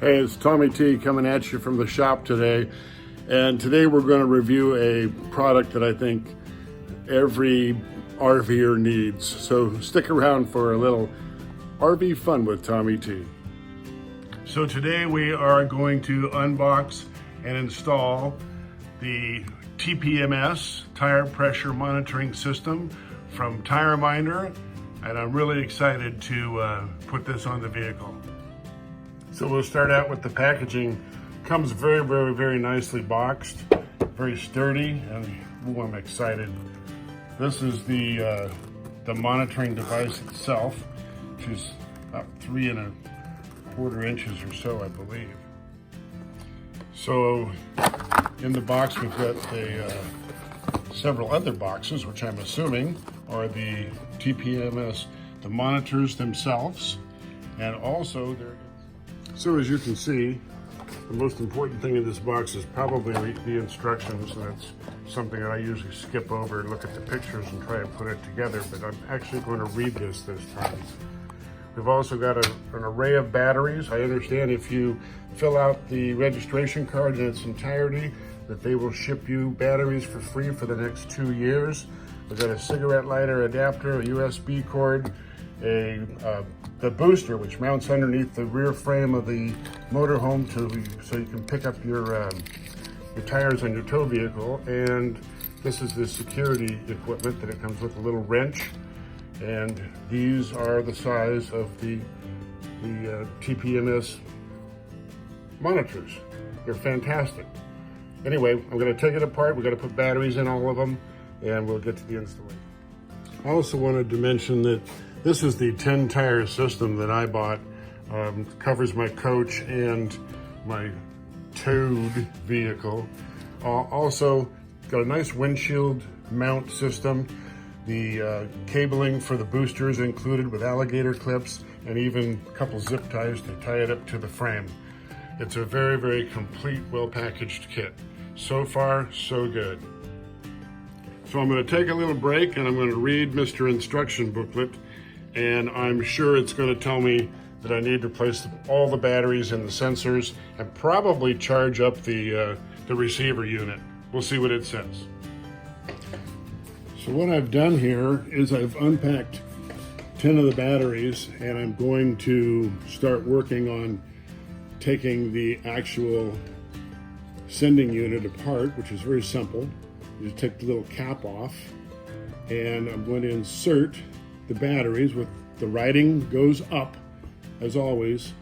Hey, it's Tommy T coming at you from the shop today. And today we're going to review a product that I think every RVer needs. So stick around for a little RV fun with Tommy T. So today we are going to unbox and install the TPMS tire pressure monitoring system from Tire Minder, and I'm really excited to put this on the vehicle. So we'll start out with the packaging. Comes very nicely boxed, very sturdy, and ooh, I'm excited. This is the monitoring device itself, which is about 3¼ inches or so, I believe. So in the box we've got several other boxes, which I'm assuming are the TPMS, the monitors themselves, and also so as you can see, the most important thing in this box is probably the instructions. That's something that I usually skip over and look at the pictures and try and put it together, but I'm actually going to read this time. We've also got an array of batteries. I understand if you fill out the registration card in its entirety, that they will ship you batteries for free for the next 2 years. We've got a cigarette lighter adapter, a USB cord, the booster, which mounts underneath the rear frame of the motorhome so you can pick up your tires on your tow vehicle. And this is the security equipment that it comes with, a little wrench. And these are the size of the TPMS monitors. They're fantastic. Anyway, I'm going to take it apart. We're going to put batteries in all of them, and we'll get to the installation. I also wanted to mention that this is the 10 tire system that I bought. Covers my coach and my towed vehicle. Also got a nice windshield mount system. The cabling for the booster is included with alligator clips and even a couple zip ties to tie it up to the frame. It's a very complete, well-packaged kit. So far, so good. So I'm going to take a little break and I'm going to read Mr. Instruction Booklet, and I'm sure it's going to tell me that I need to place all the batteries in the sensors and probably charge up the receiver unit. We'll see what it says. So what I've done here is I've unpacked 10 of the batteries, and I'm going to start working on taking the actual sending unit apart, which is very simple. You just take the little cap off, and I'm going to insert the batteries with the writing goes up, as always.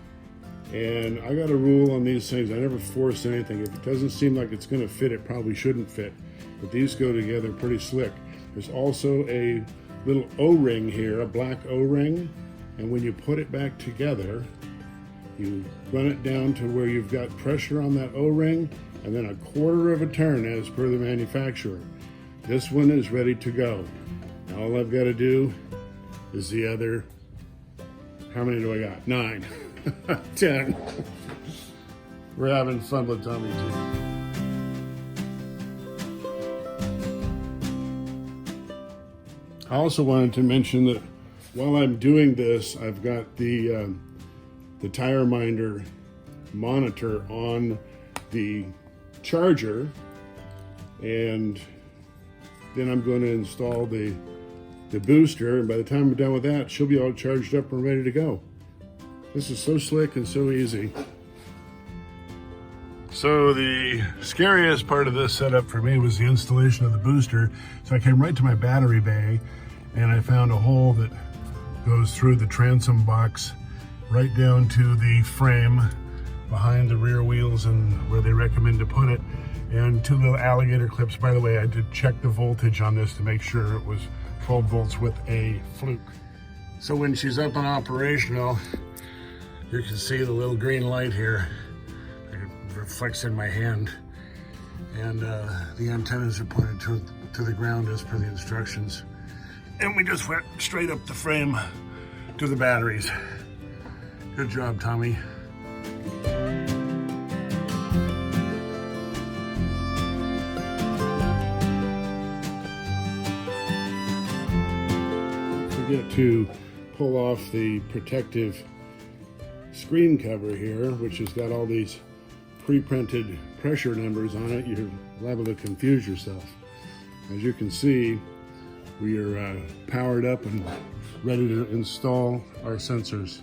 And I got a rule on these things: I never force anything. If it doesn't seem like it's going to fit, it probably shouldn't fit. But these go together pretty slick. There's also a little O-ring here, a black O-ring, and when you put it back together, you run it down to where you've got pressure on that O-ring, and then 1/4 of a turn as per the manufacturer. This one is ready to go. Now all I've got to do is the other, how many do I got? 9, 10. We're having fun with Tommy T. I also wanted to mention that while I'm doing this, I've got the Tire Minder monitor on the charger, and then I'm going to install the booster, and by the time I'm done with that, she'll be all charged up and ready to go. This is so slick and so easy. So the scariest part of this setup for me was the installation of the booster. So I came right to my battery bay, and I found a hole that goes through the transom box right down to the frame behind the rear wheels and where they recommend to put it, and 2 little alligator clips. By the way, I did check the voltage on this to make sure it was 12 volts with a fluke. So when she's up and operational, you can see the little green light here. It reflects in my hand, and the antennas are pointed to the ground as per the instructions. And we just went straight up the frame to the batteries. Good job, Tommy. Don't forget to pull off the protective screen cover here, which has got all these pre-printed pressure numbers on it, you're liable to confuse yourself. As you can see, we are powered up and ready to install our sensors.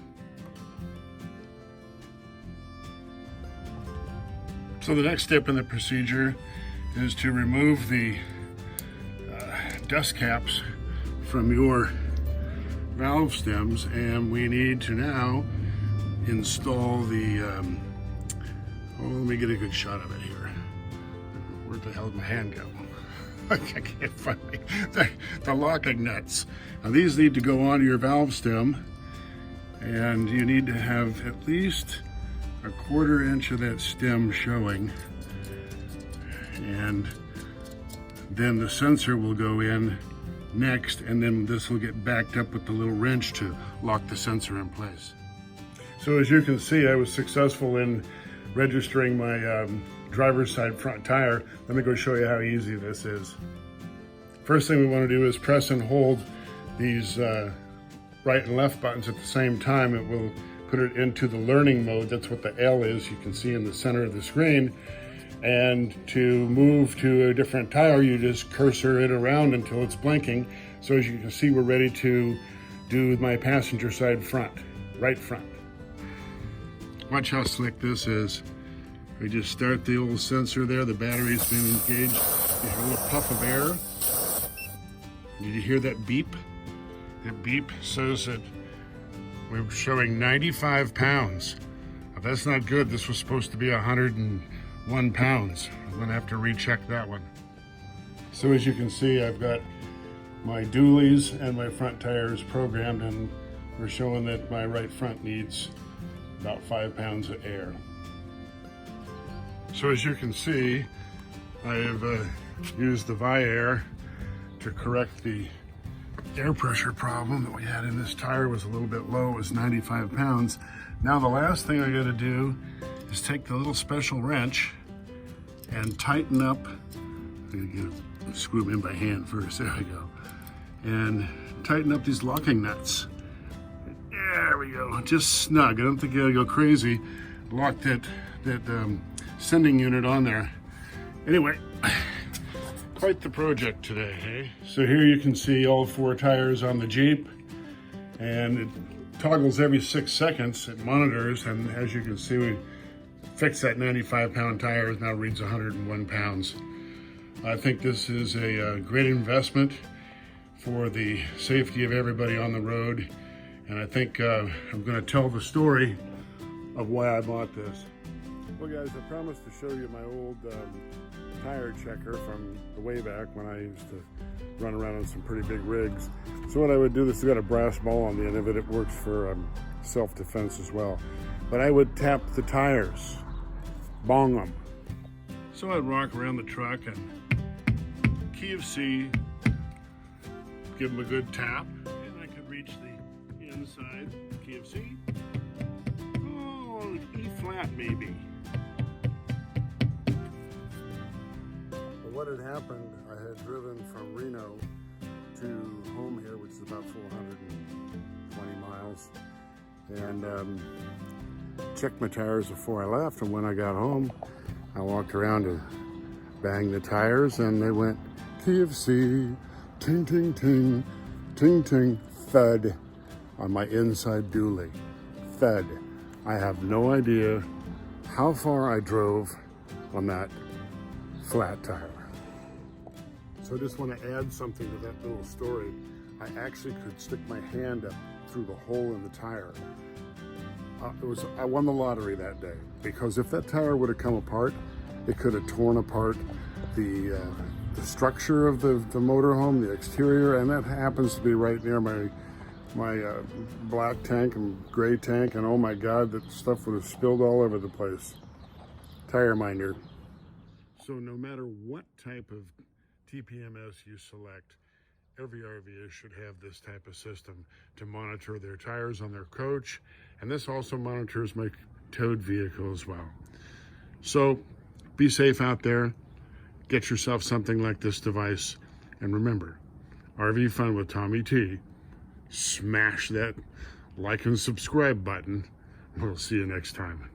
So the next step in the procedure is to remove the dust caps from your valve stems, and we need to now install the let me get a good shot of it here. Where the hell did my hand go? I can't find the locking nuts. Now these need to go onto your valve stem, and you need to have at least a 1/4 inch of that stem showing, and then the sensor will go in next, and then this will get backed up with the little wrench to lock the sensor in place. So as you can see, I was successful in registering my driver's side front tire. Let me go show you how easy this is. First thing we want to do is press and hold these right and left buttons at the same time. It will put it into the learning mode. That's what the L is, you can see in the center of the screen. And to move to a different tire, you just cursor it around until it's blinking. So as you can see, we're ready to do my passenger side front, right front. Watch how slick this is. We just start the old sensor there, the battery's been engaged. You hear a little puff of air. Did you hear that beep? That beep says that we're showing 95 pounds. Now, that's not good. This was supposed to be 101 pounds. I'm gonna have to recheck that one. So as you can see, I've got my dualies and my front tires programmed, and we're showing that my right front needs about 5 pounds of air. So as you can see, I have used the Viair to correct the air pressure problem that we had in this tire. Was a little bit low, it was 95 pounds. Now the last thing I gotta do is take the little special wrench and tighten up. I'm gonna screw them in by hand first, there we go. And tighten up these locking nuts. There we go, just snug. I don't think you gotta go crazy. Lock that sending unit on there. Anyway, quite the project today, hey? So here you can see all 4 tires on the Jeep, and it toggles every 6 seconds. It monitors, and as you can see, we fixed that 95-pound tire. It now reads 101 pounds. I think this is a great investment for the safety of everybody on the road, and I think I'm going to tell the story of why I bought this. Well guys, I promised to show you my old tire checker from the way back when I used to run around on some pretty big rigs. So what I would do, this has got a brass ball on the end of it. It works for self-defense as well. But I would tap the tires, bong them. So I'd walk around the truck and key of C, give them a good tap, and I could reach the inside, key of C. Oh, E flat maybe. What had happened, I had driven from Reno to home here, which is about 420 miles, and checked my tires before I left. And when I got home, I walked around to bang the tires, and they went KFC, ting, ting, ting, ting, ting, thud on my inside dually. Thud. I have no idea how far I drove on that flat tire. So I just want to add something to that little story. I actually could stick my hand up through the hole in the tire. I won the lottery that day, because if that tire would have come apart, it could have torn apart the structure of the motorhome, the exterior, and that happens to be right near my black tank and gray tank, and oh my God, that stuff would have spilled all over the place. Tire minder. So no matter what type of TPMS you select, every RVer should have this type of system to monitor their tires on their coach, and this also monitors my towed vehicle as well. So be safe out there, get yourself something like this device, and remember, RV Fun with Tommy T, smash that like and subscribe button We'll see you next time.